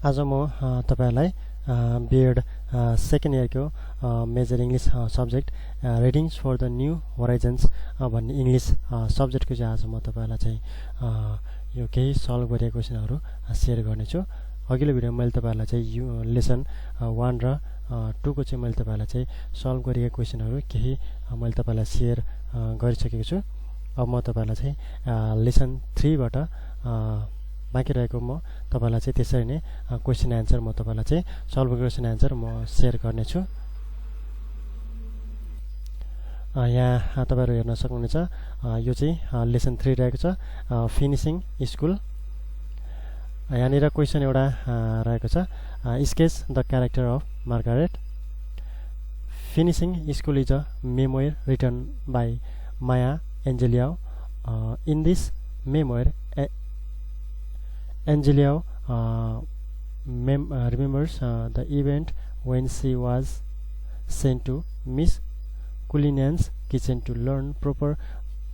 आज म तपाईहरुलाई B.Ed सेकेन्ड इयरको major English subject readings for the new horizons भन्ने इंग्लिश सब्जेक्टको चाहिँ आज म तपाईहरुलाई चाहिँ यो केही सल्भ गरेको क्वेशनहरु शेयर गर्ने छु। अघिल्लो भिडियोमा मैले तपाईहरुलाई चाहिँ लेसन 1 र 2 को चाहिँ मैले तपाईहरुलाई चाहिँ सल्भ गरेको क्वेशनहरु केही मैले तपाईहरुलाई शेयर गरिसकेको छु। अब म तपाईहरुलाई चाहिँ लेसन 3 बाट बाँकी रहेको म तपाईहरुलाई चाहिँ त्यसरी नै क्वेशन आन्सर म तपाईहरुलाई चाहिँ सल्भ क्वेशन आन्सर म शेयर गर्ने छु। यहाँ तपाईहरु हेर्न सक्नुहुन्छ यो चाहिँ लेसन 3 रहेको छ फिनिशिङ स्कुल। यहाँनिर क्वेशन एउटा रहेको छ sketch the character of Margaret. Finishing school is a memoir written by Maya Angelou. In this memoir, Angelou remembers the event when she was sent to Miss Cullinan's kitchen to learn proper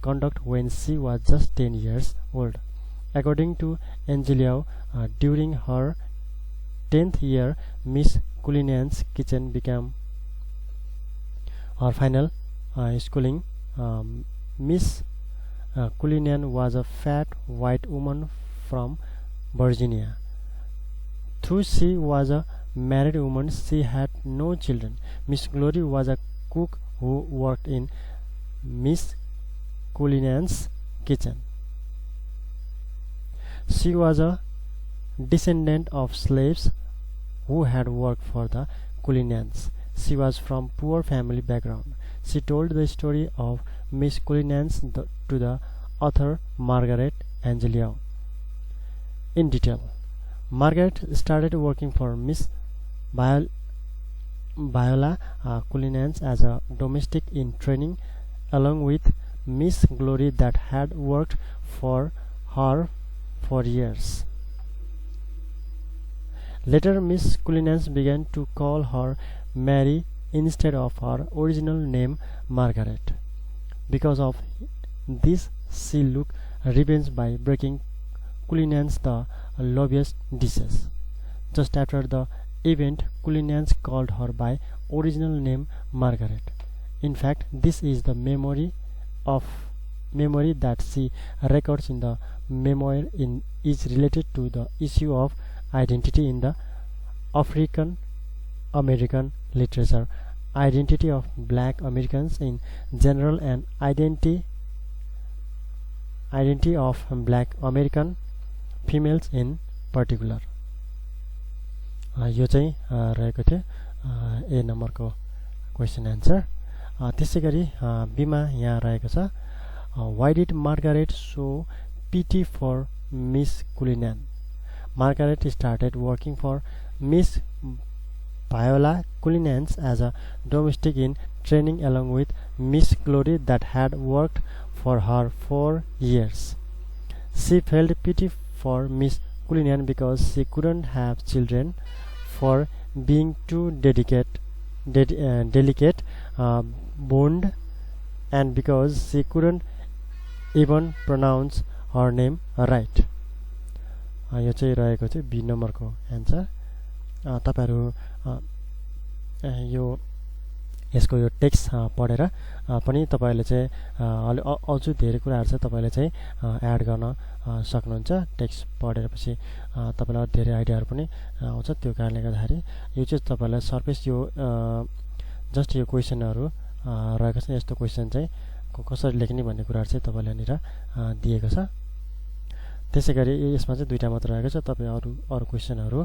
conduct when she was just 10 years old. According to Angelou, during her 10th year, Miss Cullinan's kitchen became her final schooling. Miss Cullinan was a fat white woman from Virginia. Though she was a married woman, she had no children. Miss Glory was a cook who worked in Miss Cullinan's kitchen. She was a descendant of slaves who had worked for the Cullinans. She was from poor family background. She told the story of Miss Cullinans to the author Margaret Angelou in detail. Margaret started working for Miss Viola Cullinans as a domestic in training, along with Miss Glory that had worked for her for years. Later, Miss Cullinans began to call her Mary instead of her original name Margaret. Because of this, she took revenge by breaking Cullinans the lobbyist dishes. Just after the event, Cullinans called her by original name Margaret. In fact, this is the memory that she records in the memoir is related to the issue of identity in the African American literature, identity of black Americans in general and identity of black American females in particular. यो चाहिँ रहेको थियो ए नम्बरको question answer. त्यसैगरी be मा यहाँ रहेको छ why did Margaret show pity for Miss Cullinan? Margaret started working for Miss Viola Cullinans as a domestic in training, along with Miss Glory that had worked for her for years. She felt pity for Miss Cullinan because she couldn't have children, for being too delicate boned, and because she couldn't even pronounce her name right. यो चाहिँ रहेको थियो be नम्बरको answer. तपाईहरु यो यसको यो text पढेर पनि तपाईले चाहिँ अझ धेरै कुराहरु चाहिँ तपाईले चाहिँ एड गर्न सक्नुहुन्छ। टेक्स्ट पढेपछि तपाईलाई धेरै आइडियाहरु पनि आउँछ। त्यो कारणले गर्दाखेरि यो चाहिँ तपाईलाई सरफेस यो जस्ट यो क्वेशनहरु रहेको छ। यस्तो क्वेशन चाहिँ कसरी लेख्ने भन्ने कुराहरु चाहिँ तपाईले यहाँनिर दिएको छ। त्यसैगरी यसमा चाहिँ दुईटा मात्र रहेको छ। तपाई अरु क्वेशनहरु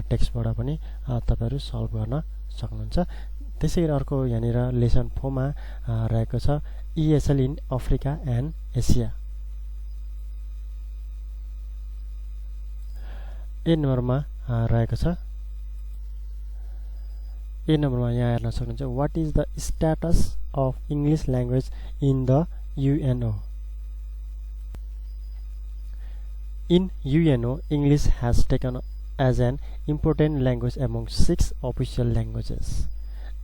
टेक्स्टबाट पनि तपाईहरु सल्भ गर्न सक्नुहुन्छ। त्यसैगरी अर्को यहाँनिर लेसन 4 मा रहेको छ ESL in Africa and Asia. A नम्बरमा रहेको छ ए नम्बरमा यहाँ हेर्न सक्नुहुन्छ what is the status of English language in the UNO? In UNO, English has taken as an important language among 6 official languages.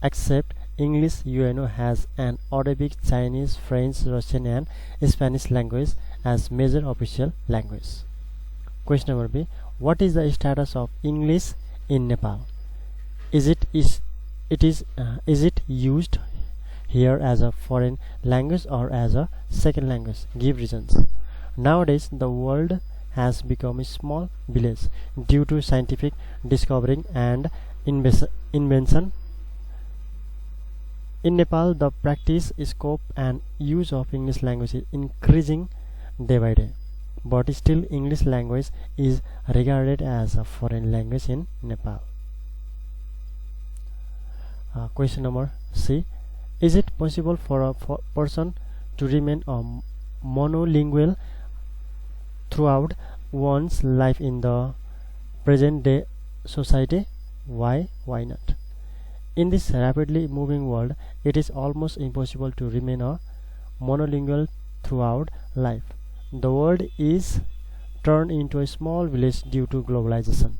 Except English, UNO has an Arabic, Chinese, French, Russian and Spanish language as major official language. Question number B. What is the status of English in Nepal? Is it used here as a foreign language or as a second language? Give reasons. Nowadays, the world has become a small village due to scientific discovery and invention. In Nepal, the practice, scope and use of English language is increasing day by day, but still English language is regarded as a foreign language in Nepal. Question number C. Is it possible for a person to remain a monolingual throughout one's life in the present day society? Why not? In this rapidly moving world, it is almost impossible to remain a monolingual throughout life. The world is turned into a small village due to globalization.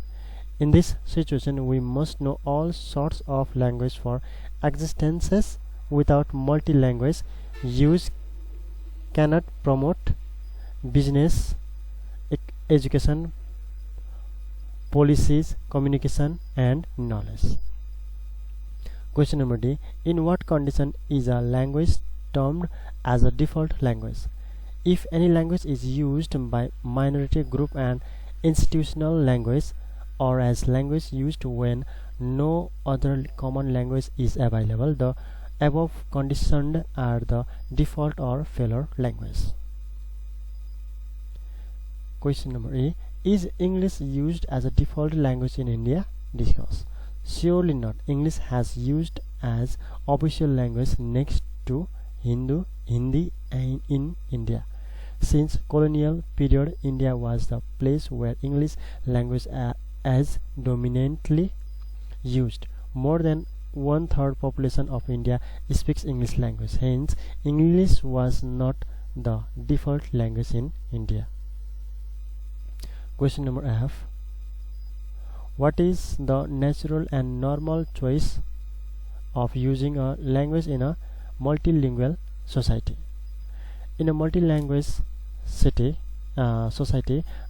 In this situation, we must know all sorts of language for existences. Without multi-language use cannot promote business, education, policies, communication and knowledge. Question number D. In what condition is a language termed as a default language? If any language is used by minority group and institutional language, or as language used when no other common language is available, the above conditions are the default or failure language. Question number E. Is English used as a default language in India? Discuss. Surely not. English has used as official language next to Hindi in India. Since colonial period, India was the place where English language as dominantly used. More than 1/3 population of India speaks English language. Hence, English was not the default language in India. Question number F. What is the natural and normal choice of using a language in a multilingual society? In a multilanguage society,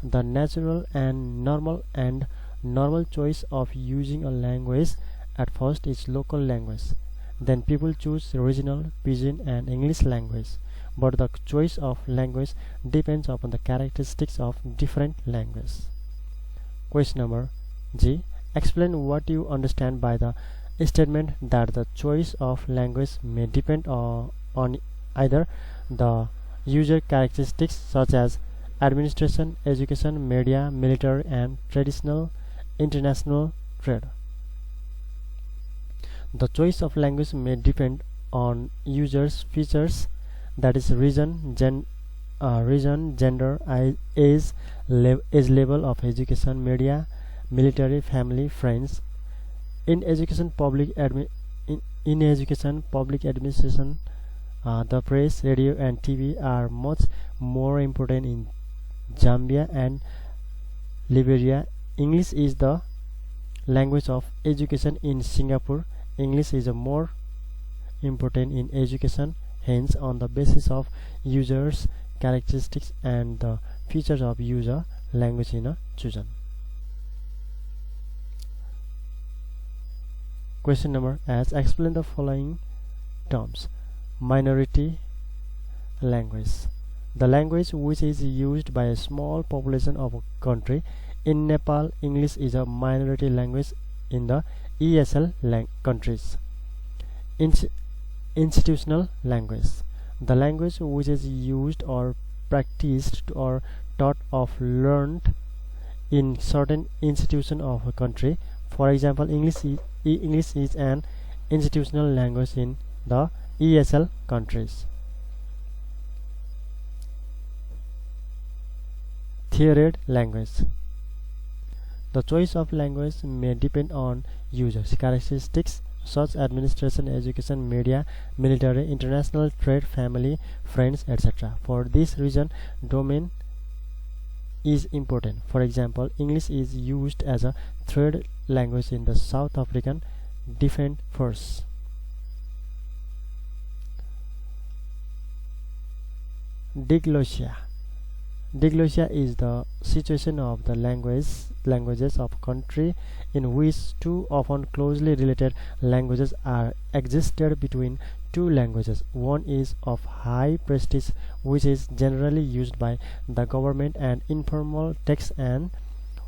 the natural and normal choice of using a language at first is local language. Then people choose regional, pidgin and English language. But the choice of language depends upon the characteristics of different languages. Question number G. Explain what you understand by the statement that the choice of language may depend on either the user characteristics such as administration, education, media, military and traditional international trade. The choice of language may depend on users' features, that is region, gender, age level of education, media, military, family, friends. In education, public administration, the press, radio and TV are much more important in Zambia and Liberia. English is the language of education in Singapore. English is more important in education. Hence, on the basis of users' characteristics and the features of user, language is chosen. Question number S. Explain the following terms. Minority language. The language which is used by a small population of a country. In Nepal, English is a minority language in the ESL countries. Institutional language. The language which is used or practiced or taught or learned in certain institution of a country. For example, English is an institutional language in the ESL countries. Theored language. The choice of language may depend on users' characteristics such as administration, education, media, military, international trade, family, friends, etc. For this reason, domain is important. For example, English is used as a third language in the South African Defence Force. Diglossia. Diglossia is the situation of the languages of a country in which two often closely related languages are existed between two languages. One is of high prestige, which is generally used by the government and informal texts, and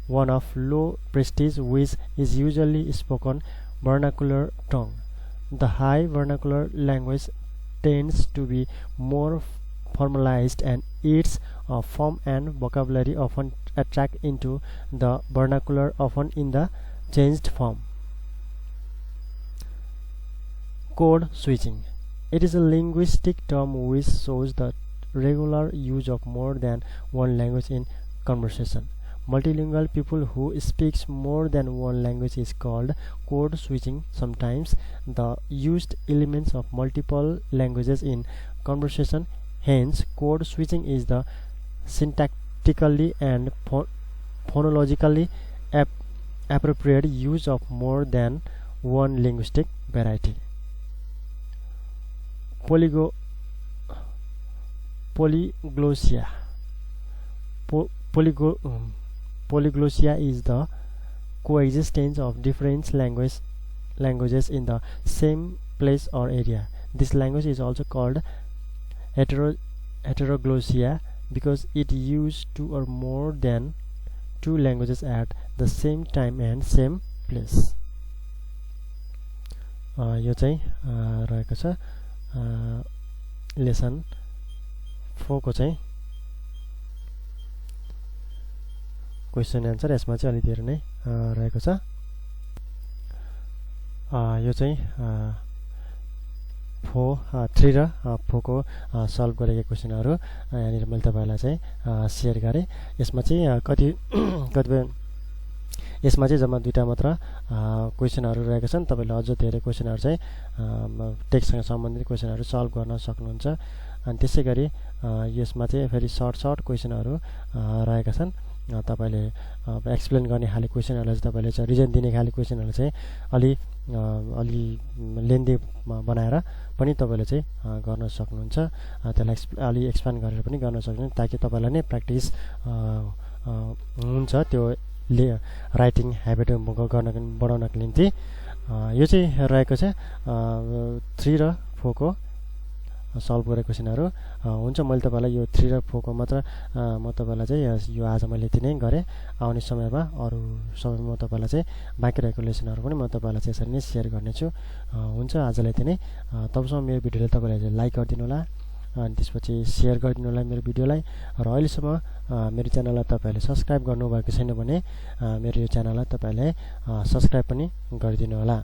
one of low prestige, which is usually spoken vernacular tongue. The high vernacular language tends to be more formalized, and its form and vocabulary often attract into the vernacular, often in the changed form. Code switching. It is a linguistic term which shows the regular use of more than one language in conversation. Multilingual people who speaks more than one language is called code switching. Sometimes the used elements of multiple languages in conversation. Hence, code switching is the syntactically and phonologically appropriate use of more than one linguistic variety. Polyglossia. Polyglossia is the coexistence of different languages in the same place or area. This language is also called heteroglossia because it uses two or more than two languages at the same time and same place. यो चाहिँ रहेको छ lesson 4 को चाहिँ question answer. यसमा चाहिँ अलि धेरै नै रहेको छ। यो चाहिँ 3 र 4 को सल्भ गरेको क्वेशनहरु यहाँनिर मैले तपाईहरुलाई चाहिँ शेयर गरे। यसमा चाहिँ कतिपय यसमा चाहिँ जम्मा दुईटा मात्र क्वेशनहरु रहेका छन्। तपाईले अझ धेरै क्वेशनहरु चाहिँ टेक्स्टसँग सम्बन्धित क्वेशनहरु सल्भ गर्न सक्नुहुन्छ। अनि त्यसैगरी यसमा चाहिँ फेरि सर्ट क्वेशनहरु रहेका छन्। तपाईले एक्सप्लेन गर्ने खाली क्वेशनहरुलाई चाहिँ तपाईले चाहिँ रिजन दिने खाली क्वेशनहरु चाहिँ अलि लेन्दी बनाएर पनि तपाईले चाहिँ गर्न सक्नुहुन्छ। त्यसलाई अलि एक्सप्लेन गरेर पनि गर्न सक्नुहुन्छ ताकि तपाईलाई नै प्र्याक्टिस हुन्छ त्यो राइटिङ ह्याबिट बढाउनको निम्ति। यो चाहिँ रहेको छ 3 र 4 को सल्भ गरेको क्वेशनहरु हुन्छ। मैले तपाईलाई यो 3 र 4 को मात्र म तपाईलाई चाहिँ यो आज मैले यति नै गरे। आउने समयमा अरु समयमा तपाईलाई चाहिँ बाँकी रहेको लेसनहरु पनि म तपाईलाई चाहिँ यसरी नै शेयर गर्ने छु। हुन्छ आजलाई यति नै। तबसम्म मेरो भिडियोलाई तपाईले लाइक गरिदिनु होला अनि त्यसपछि शेयर गरिदिनु होला मेरो भिडियोलाई। र अहिलेसम्म मेरो च्यानललाई तपाईले सब्स्क्राइब गर्नुभएको छैन भने मेरो यो च्यानललाई तपाईले सब्स्क्राइब पनि गरिदिनु होला।